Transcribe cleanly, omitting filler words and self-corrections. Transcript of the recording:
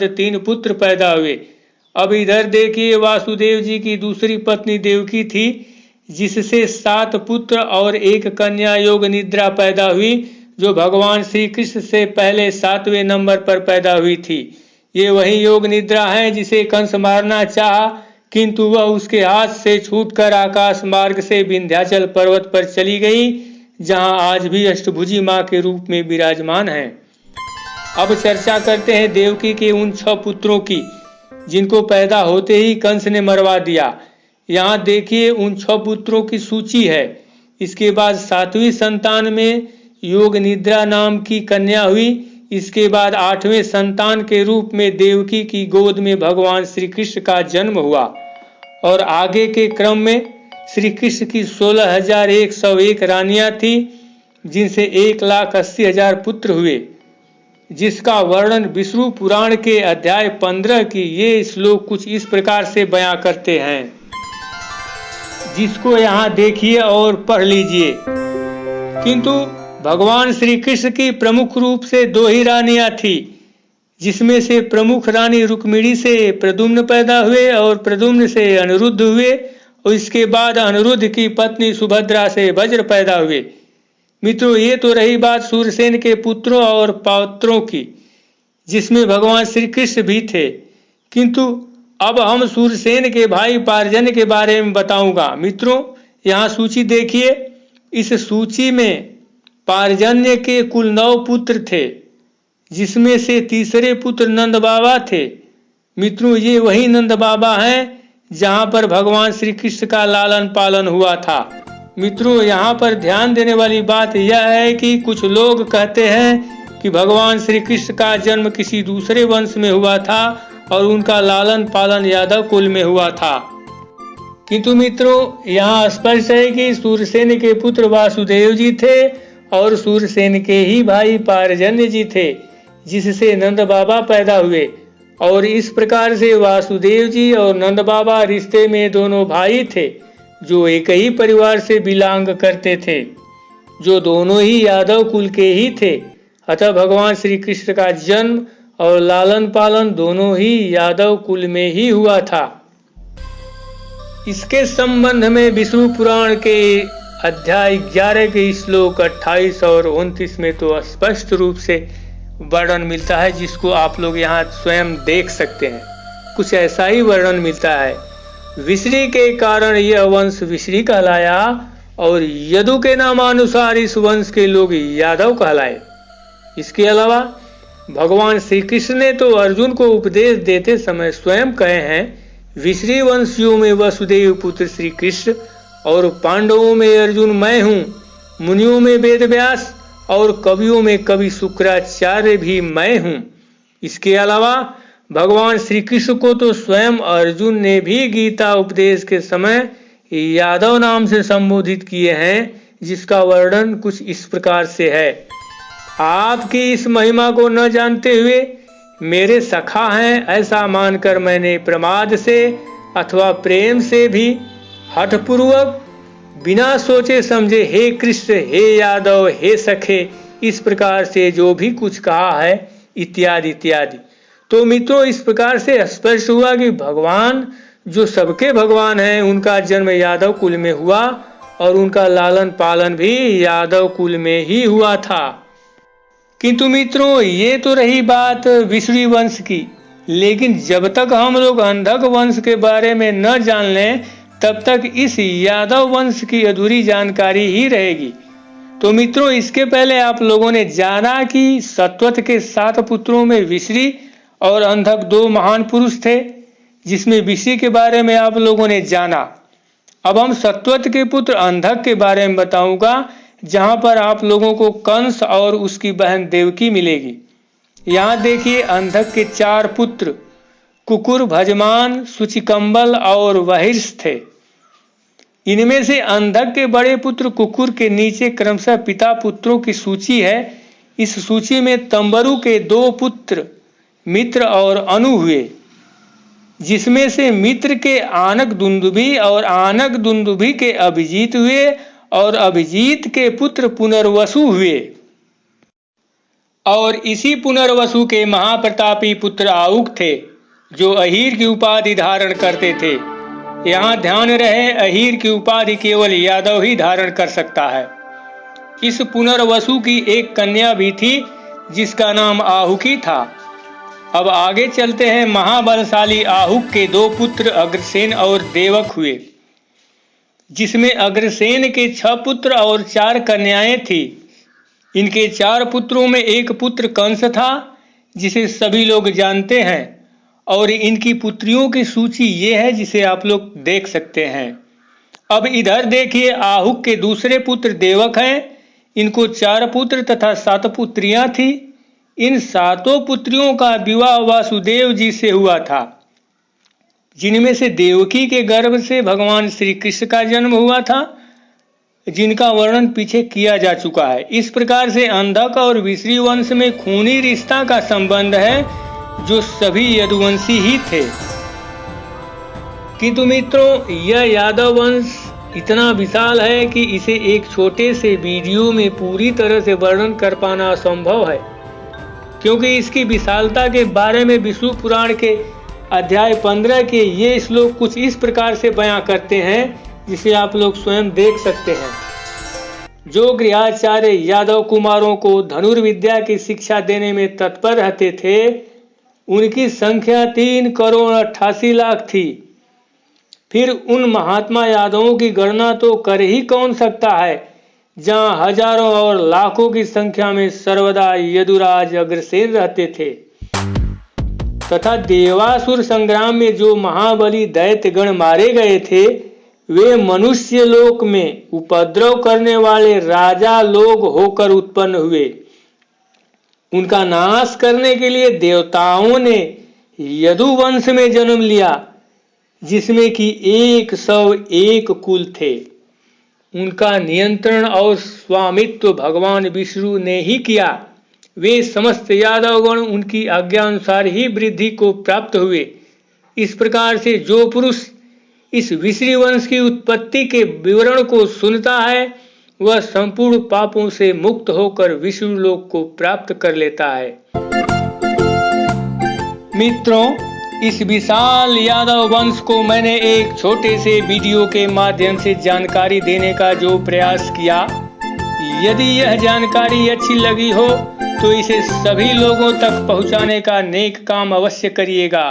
3 पुत्र पैदा हुए। अब इधर देखिए, वासुदेव जी की दूसरी पत्नी देवकी थी, जिससे 7 पुत्र और 1 कन्या योग निद्रा पैदा हुई, जो भगवान श्री कृष्ण से पहले 7वें नंबर पर पैदा हुई थी। ये वही योग निद्रा है जिसे कंस मारना चाहा, किंतु वह उसके हाथ से छूटकर आकाश मार्ग से विंध्याचल पर्वत पर चली गई, जहां आज भी अष्टभुजी मां के रूप में विराजमान है। अब चर्चा करते हैं देवकी के उन 6 पुत्रों की, जिनको पैदा होते ही कंस ने मरवा दिया। यहाँ देखिए उन 6 पुत्रों की सूची है। इसके बाद 7वीं संतान में योग निद्रा नाम की कन्या हुई। इसके बाद 8वें संतान के रूप में देवकी की गोद में भगवान श्री कृष्ण का जन्म हुआ, और आगे के क्रम में श्री कृष्ण की 16,101 रानियां थी, जिनसे 1,80,000 पुत्र हुए, जिसका वर्णन विष्णु पुराण के अध्याय 15 की ये श्लोक कुछ इस प्रकार से बयां करते हैं, जिसको यहाँ देखिए और पढ़ लीजिए। किंतु भगवान श्री कृष्ण की प्रमुख रूप से 2 ही रानियां थी, जिसमें से प्रमुख रानी रुक्मिणी से प्रद्युम्न पैदा हुए और प्रद्युम्न से अनिरुद्ध हुए, और इसके बाद अनिरुद्ध की पत्नी सुभद्रा से वज्र पैदा हुए। मित्रों, ये तो रही बात सूरसेन के पुत्रों और पौत्रों की, जिसमें भगवान श्री कृष्ण भी थे। किंतु अब हम सूरसेन के भाई पार्जन्य के बारे में बताऊंगा। मित्रों, यहाँ सूची देखिए। इस सूची में पार्जन्य के कुल 9 पुत्र थे, जिसमें से तीसरे पुत्र नंद बाबा थे। मित्रों, ये वही नंद बाबा हैं जहाँ पर भगवान श्री कृष्ण का लालन पालन हुआ था। मित्रों, यहाँ पर ध्यान देने वाली बात यह है कि कुछ लोग कहते हैं कि भगवान श्री कृष्ण का जन्म किसी दूसरे वंश में हुआ था और उनका लालन पालन यादव कुल में हुआ था। किंतु मित्रों, यहाँ स्पष्ट है कि सूरसेन के पुत्र वासुदेव जी थे और सूरसेन के ही भाई पार्जन्य जी थे, जिससे नंद बाबा पैदा हुए। और इस प्रकार से वासुदेव जी और नंद बाबा रिश्ते में दोनों भाई थे, जो एक ही परिवार से बिलोंग करते थे, जो दोनों ही यादव कुल के ही थे। अतः भगवान श्री कृष्ण का जन्म और लालन पालन दोनों ही यादव कुल में ही हुआ था। इसके संबंध में विष्णु पुराण के अध्याय 11 के श्लोक 28 और 29 में तो स्पष्ट रूप से वर्णन मिलता है, जिसको आप लोग यहाँ स्वयं देख सकते हैं। कुछ ऐसा ही वर्णन मिलता है। विश्री के कारण यह वंश विश्री कहलाया, और यदु के नामानुसार इस वंश के लोग यादव कहलाए। इसके अलावा भगवान श्री कृष्ण ने तो अर्जुन को उपदेश देते समय स्वयं कहे हैं, विश्री वंशियों में वसुदेव पुत्र श्री कृष्ण, और पांडवों में अर्जुन मैं हूँ, मुनियों में वेद व्यास, और कवियों में कवि शुक्राचार्य भी मैं हूँ। इसके अलावा भगवान श्री कृष्ण को तो स्वयं अर्जुन ने भी गीता उपदेश के समय यादव नाम से संबोधित किए हैं, जिसका वर्णन कुछ इस प्रकार से है। आपकी इस महिमा को न जानते हुए मेरे सखा हैं ऐसा मानकर मैंने प्रमाद से अथवा प्रेम से भी हठपूर्वक बिना सोचे समझे हे कृष्ण, हे यादव, हे सखे, इस प्रकार से जो भी कुछ कहा है इत्यादि इत्यादि। तो मित्रों, इस प्रकार से स्पष्ट हुआ कि भगवान जो सबके भगवान हैं, उनका जन्म यादव कुल में हुआ और उनका लालन पालन भी यादव कुल में ही हुआ था। किंतु मित्रों, ये तो रही बात विश्री वंश की, लेकिन जब तक हम लोग अंधक वंश के बारे में न जान लें, तब तक इस यादव वंश की अधूरी जानकारी ही रहेगी। तो मित्रों, इसके पहले आप लोगों ने जाना कि सत्वत के 7 पुत्रों में विश्री और अंधक 2 महान पुरुष थे, जिसमें विश्री के बारे में आप लोगों ने जाना। अब हम सत्वत के पुत्र अंधक के बारे में बताऊंगा, जहां पर आप लोगों को कंस और उसकी बहन देवकी मिलेगी। यहाँ देखिए, अंधक के 4 पुत्र कुकुर, भजमान, सुचिकंबल और वहिर्ष थे। इनमें से अंधक के बड़े पुत्र कुकुर के नीचे क्रमशः पिता पुत्रों की सूची है। इस सूची में तंबरु के 2 पुत्र मित्र और अनु हुए, जिसमें से मित्र के आनक दुंदुभी और आनक दुंदुभी के अभिजीत हुए, और अभिजीत के पुत्र पुनर्वसु हुए। और इसी पुनर्वसु के महाप्रतापी पुत्र आहुक थे, जो अहीर की उपाधि धारण करते थे। यहाँ ध्यान रहे, अहीर की उपाधि केवल यादव ही धारण कर सकता है। इस पुनर्वसु की एक कन्या भी थी, जिसका नाम आहुकी था। अब आगे चलते हैं। महाबलशाली आहुक के 2 पुत्र अग्रसेन और देवक हुए, जिसमें अग्रसेन के 6 पुत्र और 4 कन्याएं थी। इनके 4 पुत्रों में एक पुत्र कंस था, जिसे सभी लोग जानते हैं, और इनकी पुत्रियों की सूची ये है, जिसे आप लोग देख सकते हैं। अब इधर देखिए, आहुक के दूसरे पुत्र देवक हैं। इनको 4 पुत्र तथा 7 पुत्रियां थी। इन 7 पुत्रियों का विवाह वासुदेव जी से हुआ था, जिनमें से देवकी के गर्भ से भगवान श्री कृष्ण का जन्म हुआ था, जिनका वर्णन पीछे किया जा चुका है। इस प्रकार से अंधक और विश्री वंश में खूनी रिश्ता का संबंध है, जो सभी यदुवंशी ही थे। किंतु मित्रों, यह यादव वंश इतना विशाल है कि इसे एक छोटे से वीडियो में पूरी तरह से वर्णन कर पाना असंभव है, क्योंकि इसकी विशालता के बारे में विष्णु पुराण के अध्याय 15 के ये श्लोक कुछ इस प्रकार से बयां करते हैं, जिसे आप लोग स्वयं देख सकते हैं। जो गृहाचार्य यादव कुमारों को धनुर्विद्या की शिक्षा देने में तत्पर रहते थे, उनकी संख्या 3,88,00,000 थी। फिर उन महात्मा यादवों की गणना तो कर ही कौन सकता है, जहां हजारों और लाखों की संख्या में सर्वदा यदुराज अग्रसेन रहते थे। तथा देवासुर संग्राम में जो महाबली दैत्य गण मारे गए थे, वे मनुष्य लोक में उपद्रव करने वाले राजा लोग होकर उत्पन्न हुए। उनका नाश करने के लिए देवताओं ने यदुवंश में जन्म लिया, जिसमें कि 101 कुल थे। उनका नियंत्रण और स्वामित्व भगवान विष्णु ने ही किया। वे समस्त यादवगण उनकी आज्ञा अनुसार ही वृद्धि को प्राप्त हुए। इस प्रकार से जो पुरुष इस विश्री वंश की उत्पत्ति के विवरण को सुनता है, वह संपूर्ण पापों से मुक्त होकर विष्णु लोक को प्राप्त कर लेता है। मित्रों, इस विशाल यादव वंश को मैंने एक छोटे से वीडियो के माध्यम से जानकारी देने का जो प्रयास किया, यदि यह जानकारी अच्छी लगी हो तो इसे सभी लोगों तक पहुंचाने का नेक काम अवश्य करिएगा।